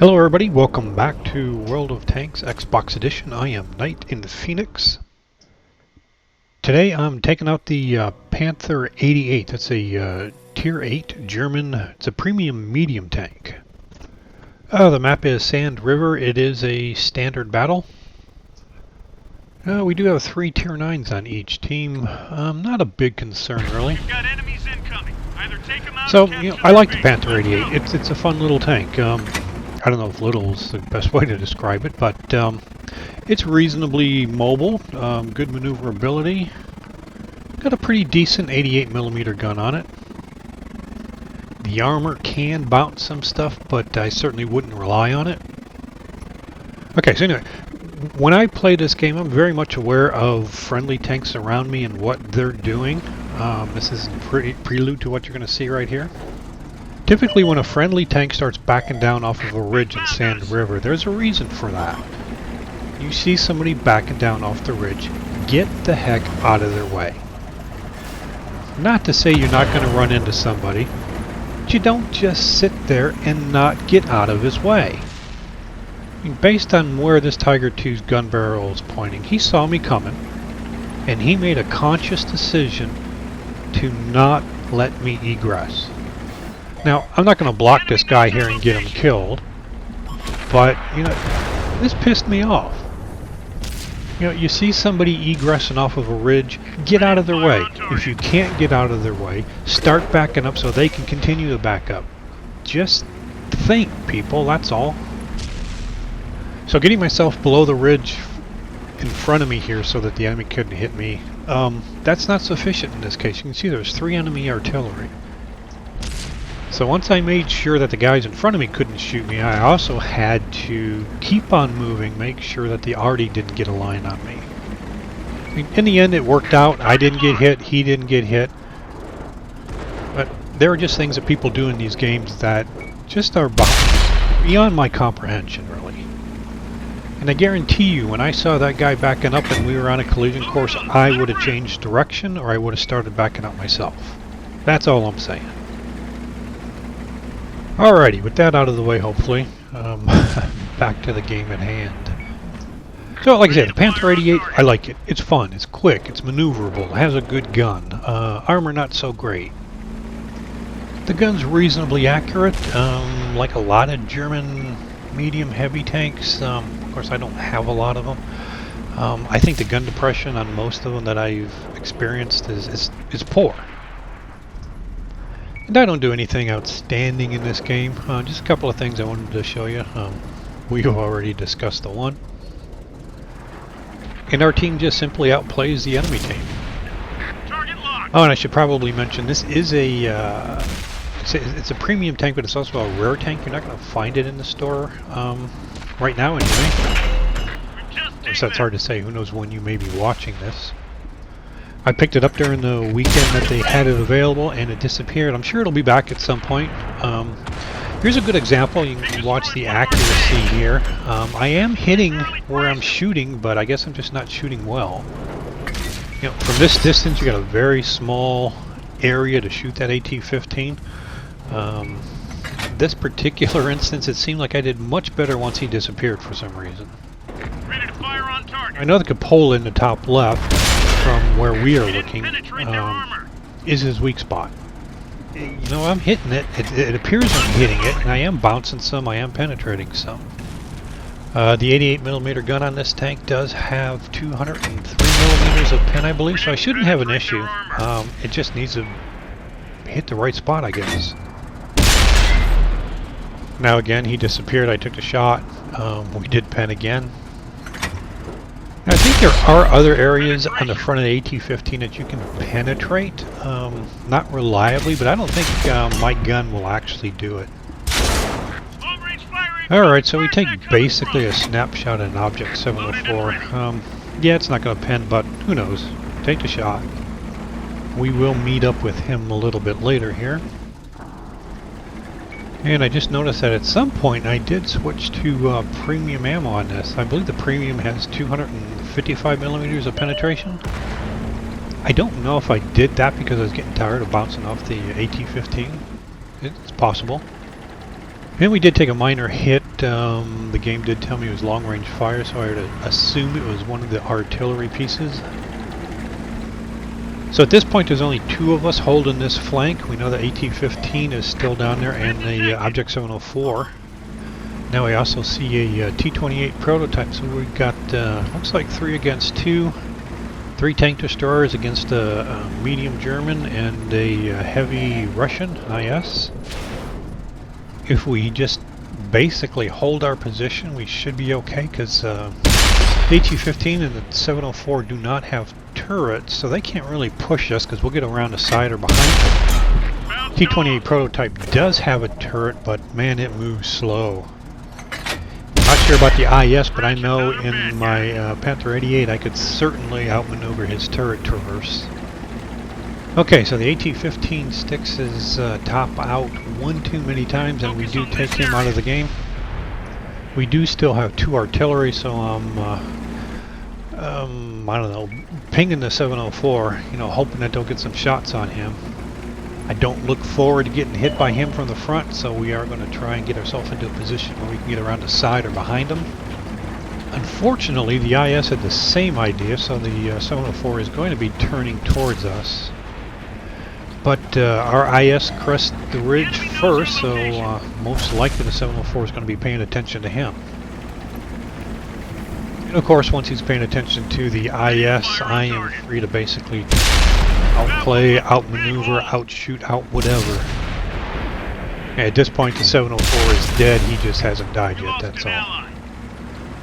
Hello everybody, welcome back to World of Tanks Xbox Edition. I am NitePHX. Today I'm taking out the Panther 88. That's a Tier 8 German, it's a premium medium tank. The map is Sand River. It is a standard battle. We do have 3 Tier 9s on each team. Not a big concern really. We've got enemies incoming. Either take them out So, or you know, I like the Panther 88. It's a fun little tank. I don't know if little is the best way to describe it, but it's reasonably mobile, good maneuverability. Got a pretty decent 88mm gun on it. The armor can bounce some stuff, but I certainly wouldn't rely on it. Okay, so anyway, when I play this game, I'm very much aware of friendly tanks around me and what they're doing. This is a prelude to what you're going to see right here. Typically when a friendly tank starts backing down off of a ridge in Sand River, there's a reason for that. You see somebody backing down off the ridge, get the heck out of their way. Not to say you're not going to run into somebody, but you don't just sit there and not get out of his way. I mean, based on where this Tiger II's gun barrel is pointing, he saw me coming, and he made a conscious decision to not let me egress. Now, I'm not going to block this guy here and get him killed, but, you know, this pissed me off. You know, you see somebody egressing off of a ridge, get out of their way. If you can't get out of their way, start backing up so they can continue to back up. Just think, people, that's all. So getting myself below the ridge in front of me here so that the enemy couldn't hit me, that's not sufficient in this case. You can see there's 3 enemy artillery. So once I made sure that the guys in front of me couldn't shoot me, I also had to keep on moving, make sure that the arty didn't get a line on me. I mean, in the end it worked out. I didn't get hit, he didn't get hit. But there are just things that people do in these games that just are beyond my comprehension, really. And I guarantee you, when I saw that guy backing up and we were on a collision course, I would have changed direction or I would have started backing up myself. That's all I'm saying. Alrighty, with that out of the way, hopefully, back to the game at hand. So, like I said, the Panther 88, I like it. It's fun, it's quick, it's maneuverable, it has a good gun. Armor not so great. The gun's reasonably accurate, like a lot of German medium-heavy tanks. Of course, I don't have a lot of them. I think the gun depression on most of them that I've experienced is poor. And I don't do anything outstanding in this game. Just a couple of things I wanted to show you. We've already discussed the one. And our team just simply outplays the enemy team. Oh, and I should probably mention this is it's a premium tank, but it's also a rare tank. You're not going to find it in the store right now anyway. So it's hard to say. Who knows when you may be watching this. I picked it up during the weekend that they had it available and it disappeared. I'm sure it'll be back at some point. Here's a good example. You can watch the accuracy here. I am hitting where I'm shooting, but I guess I'm just not shooting well. You know, from this distance you got a very small area to shoot that AT-15. This particular instance, it seemed like I did much better once he disappeared for some reason. Ready to fire on target. I know the cupola in the top left from where we are looking is his weak spot. You know, I'm hitting it. It appears I'm hitting it, and I am bouncing some, I am penetrating some. The 88mm gun on this tank does have 203mm of pen, I believe, so I shouldn't have an issue. It just needs to hit the right spot, I guess. Now again, he disappeared. I took the shot. We did pen again. I think there are other areas on the front of the AT-15 that you can penetrate. Not reliably, but I don't think my gun will actually do it. Alright, so we take basically a snapshot at an Object 704. Yeah, it's not going to pen, but who knows. Take the shot. We will meet up with him a little bit later here. And I just noticed that at some point I did switch to premium ammo on this. I believe the premium has 255mm of penetration. I don't know if I did that because I was getting tired of bouncing off the AT-15. It's possible. And we did take a minor hit. The game did tell me it was long-range fire, so I had to assume it was one of the artillery pieces. So at this point there's only 2 of us holding this flank. We know the AT-15 is still down there and the Object 704. Now we also see a T-28 prototype, so we've got looks like 3 against 2. 3 tank destroyers against a medium German and a heavy Russian IS. If we just basically hold our position, we should be okay, because the AT-15 and the 704 do not have turrets, so they can't really push us because we'll get around the side or behind them. T-28 prototype does have a turret, but man, it moves slow. Not sure about the IS, but I know in my Panther 88 I could certainly outmaneuver his turret traverse. Okay, so the AT-15 sticks his top out one too many times, and we do take him out of the game. We do still have 2 artillery, so I'm I don't know, pinging the 704, you know, hoping that they'll get some shots on him. I don't look forward to getting hit by him from the front, so we are going to try and get ourselves into a position where we can get around the side or behind him. Unfortunately, the IS had the same idea, so the 704 is going to be turning towards us. But our IS crests the ridge first, so most likely the 704 is going to be paying attention to him. And of course, once he's paying attention to the IS, I am free to basically outplay, outmaneuver, outshoot, out whatever. At this point, the 704 is dead. He just hasn't died yet, that's all.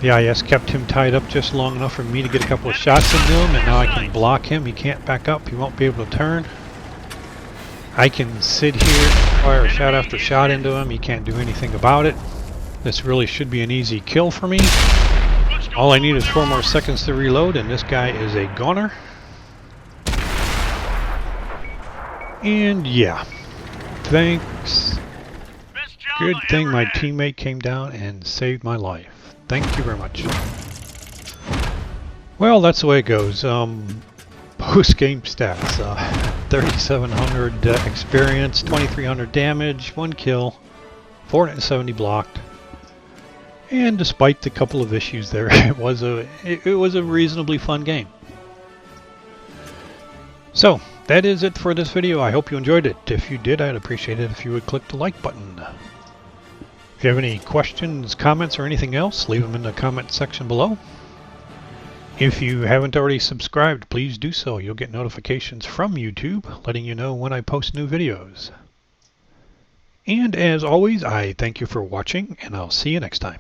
The IS kept him tied up just long enough for me to get a couple of shots into him, and now I can block him. He can't back up. He won't be able to turn. I can sit here and fire shot after shot into him. He can't do anything about it. This really should be an easy kill for me. All I need is 4 more seconds to reload, and this guy is a goner. And yeah, thanks. Good thing my teammate came down and saved my life. Thank you very much. Well, that's the way it goes. Post-game stats. 3,700 experience, 2,300 damage, 1 kill, 470 blocked. And despite the couple of issues there, it was a reasonably fun game. So, that is it for this video. I hope you enjoyed it. If you did, I'd appreciate it if you would click the like button. If you have any questions, comments, or anything else, leave them in the comment section below. If you haven't already subscribed, please do so. You'll get notifications from YouTube letting you know when I post new videos. And as always, I thank you for watching, and I'll see you next time.